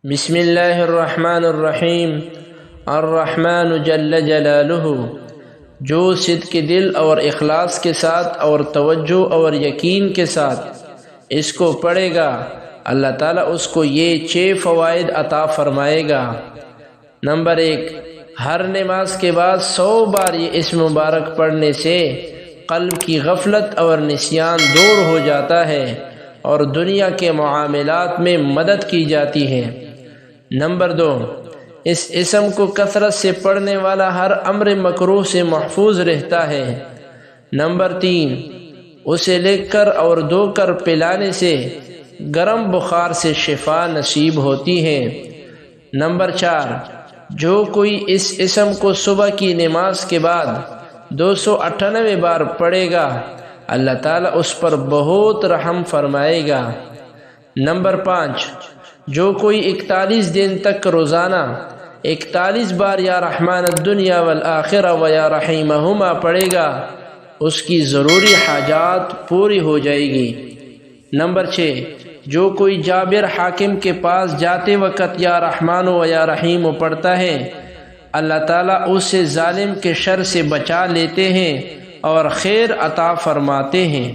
بسم اللہ الرحمن الرحیم۔ الرحمن جل جلالہ، جو صدق دل اور اخلاص کے ساتھ اور توجہ اور یقین کے ساتھ اس کو پڑھے گا، اللہ تعالیٰ اس کو یہ 6 فوائد عطا فرمائے گا۔ نمبر 1، ہر نماز کے بعد 100 بار یہ اسم مبارک پڑھنے سے قلب کی غفلت اور نسیان دور ہو جاتا ہے اور دنیا کے معاملات میں مدد کی جاتی ہے۔ نمبر 2، اس اسم کو کثرت سے پڑھنے والا ہر امر مکروہ سے محفوظ رہتا ہے۔ نمبر 3، اسے لکھ کر اور دھو کر پلانے سے گرم بخار سے شفا نصیب ہوتی ہے۔ نمبر 4، جو کوئی اس اسم کو صبح کی نماز کے بعد 298 بار پڑھے گا، اللہ تعالیٰ اس پر بہت رحم فرمائے گا۔ نمبر 5، جو کوئی 41 دن تک روزانہ 41 بار یا رحمان الدنیا والآخرہ و یا رحیمہما پڑھے گا، اس کی ضروری حاجات پوری ہو جائے گی۔ نمبر 6، جو کوئی جابر حاکم کے پاس جاتے وقت یا رحمان و یا رحیم پڑھتا ہے، اللہ تعالیٰ اسے ظالم کے شر سے بچا لیتے ہیں اور خیر عطا فرماتے ہیں۔